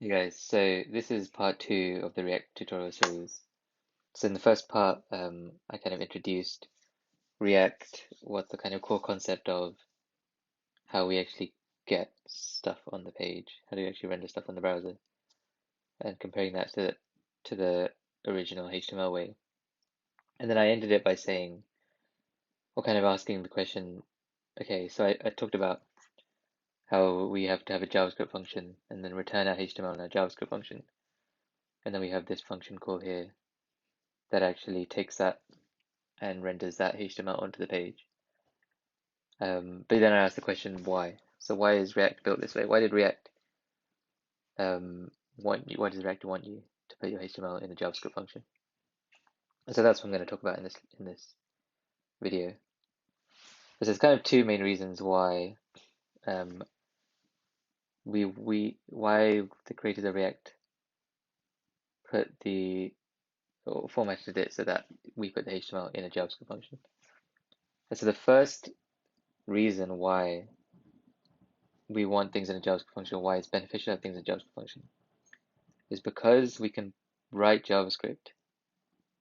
Hey guys, so this is part two of the React tutorial series. So in the first part, I kind of introduced React, what the kind of core concept of how we actually get stuff on the page, how do we actually render stuff on the browser, and comparing that to the original HTML way. And then I ended it by saying, or kind of asking the question, okay, so I talked about how we have to have a JavaScript function and then return our HTML in a JavaScript function. And then we have this function call here that actually takes that and renders that HTML onto the page. But then I asked the question why. So why is React built this way? Why did React want you? Why does React want you to put your HTML in a JavaScript function? And so that's what I'm going to talk about in this video. So there's kind of two main reasons why um, why the creators of React put the or formatted it so that we put the HTML in a JavaScript function. And so the first reason why we want things in a JavaScript function, why it's beneficial to have things in a JavaScript function, is because we can write JavaScript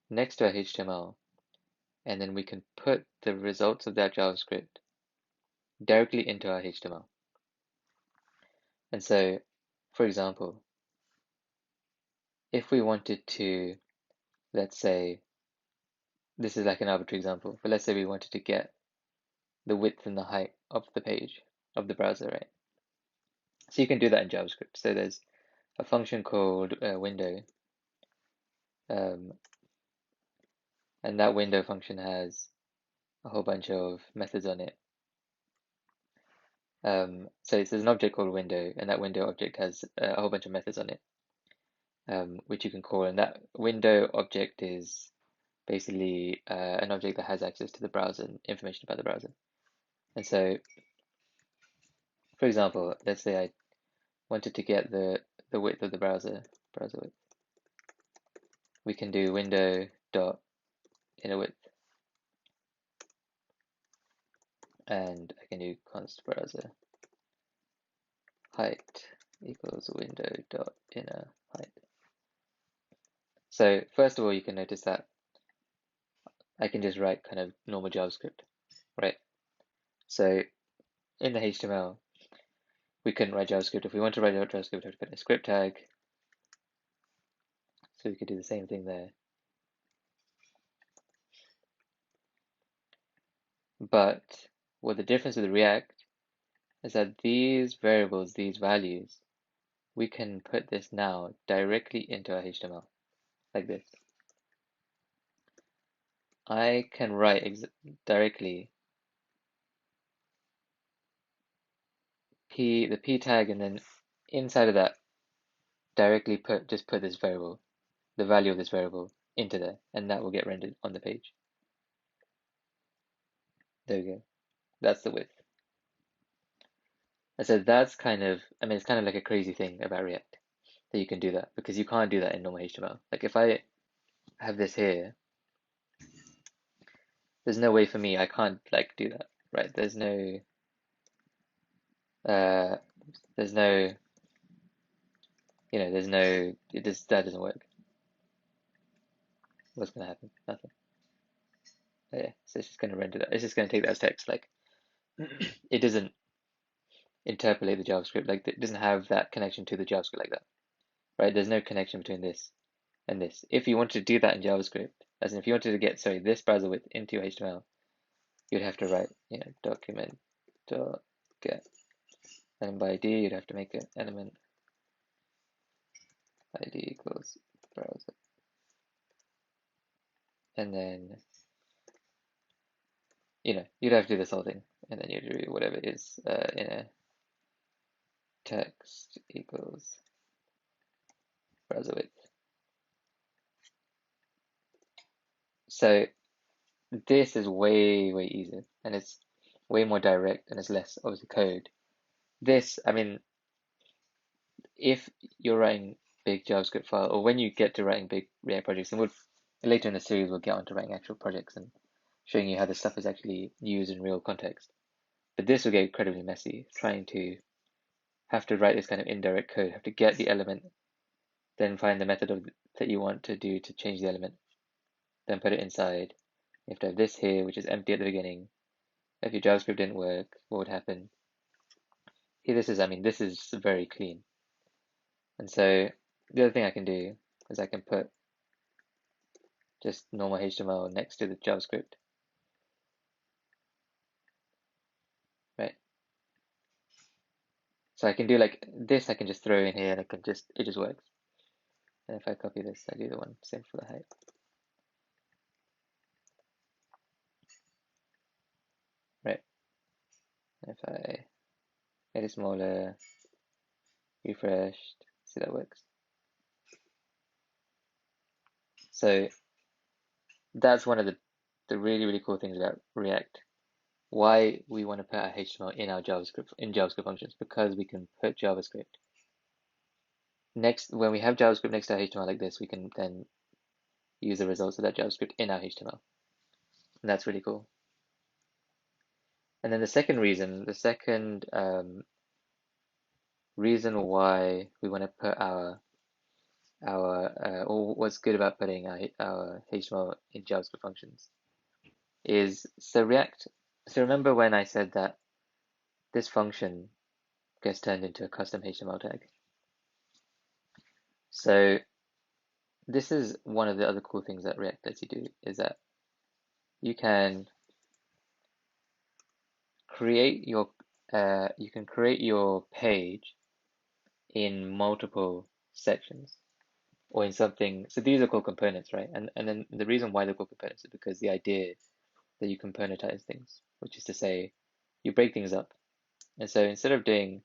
next to our HTML, and then we can put the results of that JavaScript directly into our HTML. And so, for example, if we wanted to, let's say, this is like an arbitrary example, but let's say we wanted to get the width and the height of the page, of the browser, right? So you can do that in JavaScript. So there's a function called window, um, and that window function has a whole bunch of methods on it. So there's an object called window, and that window object has a whole bunch of methods on it, which you can call. And that window object is basically an object that has access to the browser and information about the browser. And so, for example, let's say I wanted to get the width of the browser width. We can do window dot inner width, and I can do const browser height equals window dot inner height. So first of all, you can notice that I can just write kind of normal JavaScript, right? So in the HTML, we couldn't write JavaScript. If we want to write JavaScript, we have to put in a script tag. So we could do the same thing there. But what the difference with React is that these variables, these values, we can put this now directly into our HTML, like this. I can write directly the p tag, and then inside of that, directly just put this variable, the value of this variable, into there, and that will get rendered on the page. There we go. That's the width. And so that's kind of, I mean, it's kind of like a crazy thing about React that you can do that, because you can't do that in normal HTML. Like if I have this here, there's no way for me, I can't like do that, right? There's no, uh, there's no, there's no, that doesn't work. What's gonna happen? Nothing. Yeah, so it's just gonna render that. It's just gonna take that as text. Like it doesn't interpolate the JavaScript. Like it doesn't have that connection to the JavaScript like that, right? There's no connection between this and this. If you wanted to do that in JavaScript, as in if you wanted to get, sorry, this browser width into your HTML, you'd have to write, document dot get, and by ID you'd have to make an element ID equals browser, and then you'd have to do this whole thing, and then you'd do whatever it is in a text equals browser width. So this is way easier, and it's way more direct, and it's less obviously code. This, I mean, if you're writing big JavaScript file, or when you get to writing big React projects, and later in the series we'll get onto writing actual projects and showing you how this stuff is actually used in real context. But this will get incredibly messy, trying to have to write this kind of indirect code, have to get the element, then find the method that you want to do to change the element, then put it inside. You have to have this here, which is empty at the beginning. If your JavaScript didn't work, what would happen? Here, this is very clean. And so the other thing I can do is I can put just normal HTML next to the JavaScript, right? So I can do like this, I can just throw in here and it just works. And if I copy this, I do the one, same for the height. Right. If I make it smaller, refreshed, see that works. So that's one of the really, really cool things about React. Why we want to put our HTML in our JavaScript functions, because we can put JavaScript next, when we have JavaScript next to our HTML like this, we can then use the results of that JavaScript in our HTML. And that's really cool. And then the second reason why we want to put or what's good about putting our HTML in JavaScript functions is, so remember when I said that this function gets turned into a custom HTML tag? So this is one of the other cool things that React lets you do, is that you can create your page in multiple sections or in something. So these are called components, right? And then the reason why they're called components is because the idea that you componentize things, which is to say you break things up. And so instead of doing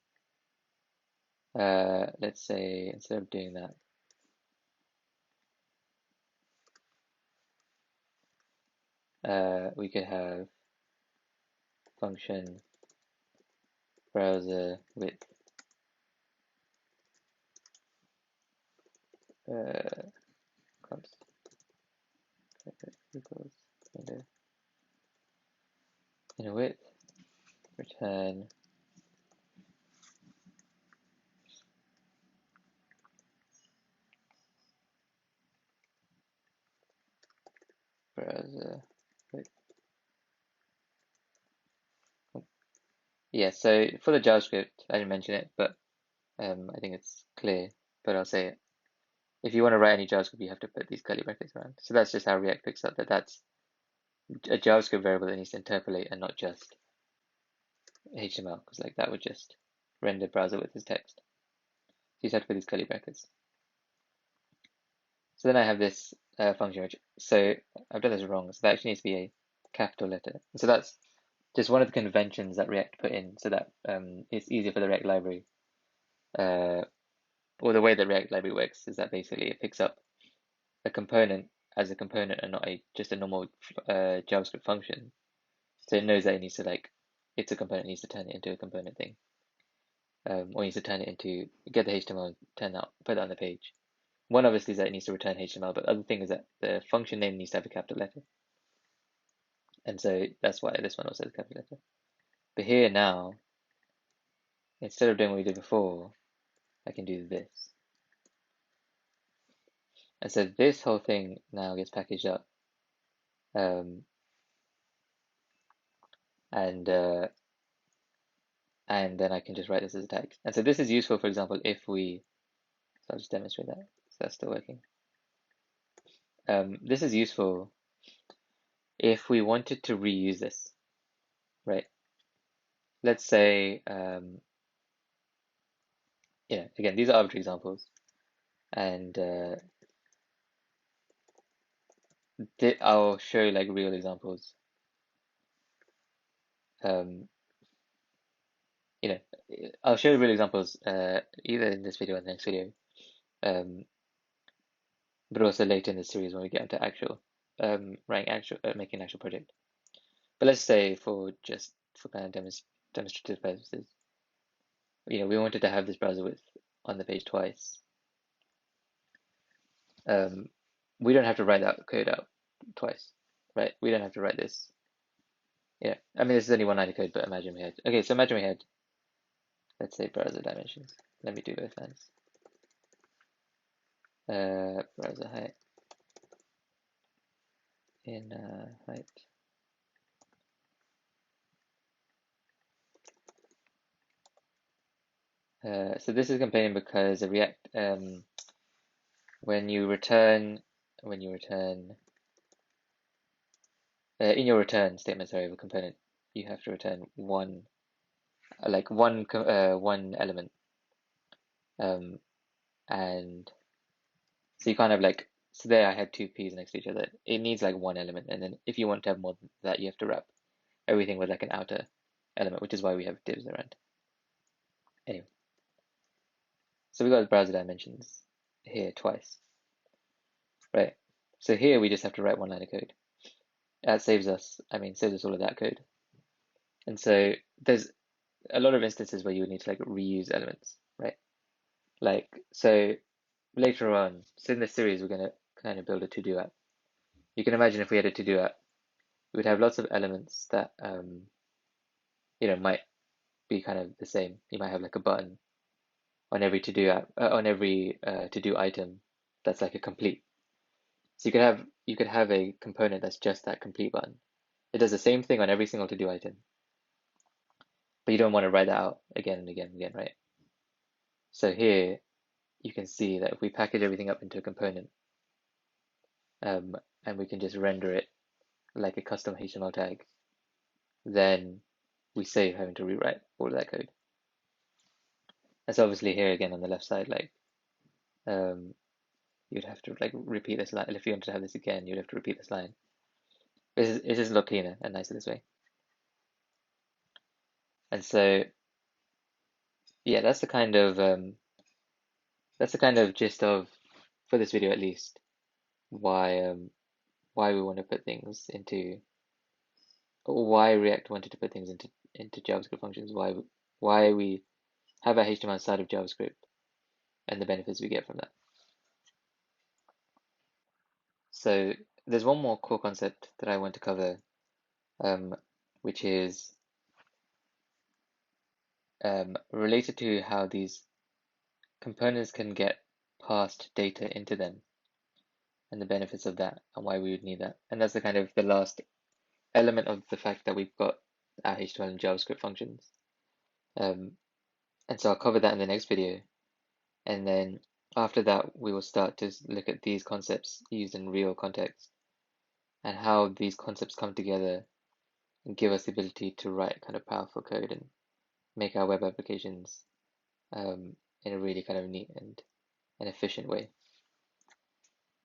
let's say instead of doing that, we could have function browser width const equals inner width, return browser width. Yeah, so for the JavaScript, I didn't mention it, but I think it's clear, but I'll say it. If you want to write any JavaScript, you have to put these curly brackets around. So that's just how React picks up that that's a JavaScript variable that needs to interpolate and not just HTML, because like that would just render browser width as text. So you just have to put these curly brackets. So then I have this function, which, so I've done this wrong, so that actually needs to be a capital letter. So that's just one of the conventions that React put in so that it's easier for the React library. Or the way the React library works is that basically it picks up a component as a component and not just a normal JavaScript function. So it knows that it needs to it's a component, it needs to turn it into a component thing. Or needs to turn it into, get the HTML and put that on the page. One obviously is that it needs to return HTML, but the other thing is that the function name needs to have a capital letter. And so that's why this one also has a capital letter. But here now, instead of doing what we did before, I can do this. And so this whole thing now gets packaged up. And then I can just write this as a tag. And so this is useful, for example, so I'll just demonstrate that. So that's still working. This is useful if we wanted to reuse this, right? Let's say, again, these are arbitrary examples. And I'll show like real examples. I'll show real examples either in this video or the next video, but also later in the series when we get into making an actual project. But let's say for kind of demonstrative purposes, we wanted to have this browser width on the page twice. We don't have to write that code out twice, right? We don't have to write this. Yeah, I mean, this is only one line of code, but imagine we had, okay, so imagine we had, let's say browser dimensions. Let me do both lines. Browser height in height. So this is complaining because the React, when you return in your return statement, sorry, of a component, you have to return one element, and so you can't have like, so there I had two P's next to each other. It needs like one element, and then if you want to have more than that, you have to wrap everything with like an outer element, which is why we have divs around. Anyway, so we got browser dimensions here twice, right? So here we just have to write one line of code. That saves us all of that code. And so there's a lot of instances where you would need to like reuse elements, right? Like, so later on, so in this series, we're going to kind of build a to-do app. You can imagine if we had a to-do app, we would have lots of elements that, might be kind of the same. You might have like a button on every to-do app, on every to-do item that's like a complete. So you could have a component that's just that complete button. It does the same thing on every single to-do item, but you don't want to write that out again and again and again, right? So here you can see that if we package everything up into a component, and we can just render it like a custom HTML tag, then we save having to rewrite all of that code. And so obviously here again on the left side, like you'd have to like repeat this line. If you wanted to have this again, you'd have to repeat this line. It's just a lot cleaner and nicer this way. And so yeah, that's the kind of gist of, for this video at least, why we want to put things into, or why React wanted to put things into JavaScript functions, why we have a HTML side of JavaScript and the benefits we get from that. So there's one more core concept that I want to cover, which is related to how these components can get passed data into them and the benefits of that and why we would need that. And that's the last element of the fact that we've got our HTML and JavaScript functions. And so I'll cover that in the next video. And then after that, we will start to look at these concepts used in real context and how these concepts come together and give us the ability to write kind of powerful code and make our web applications in a really kind of neat and efficient way.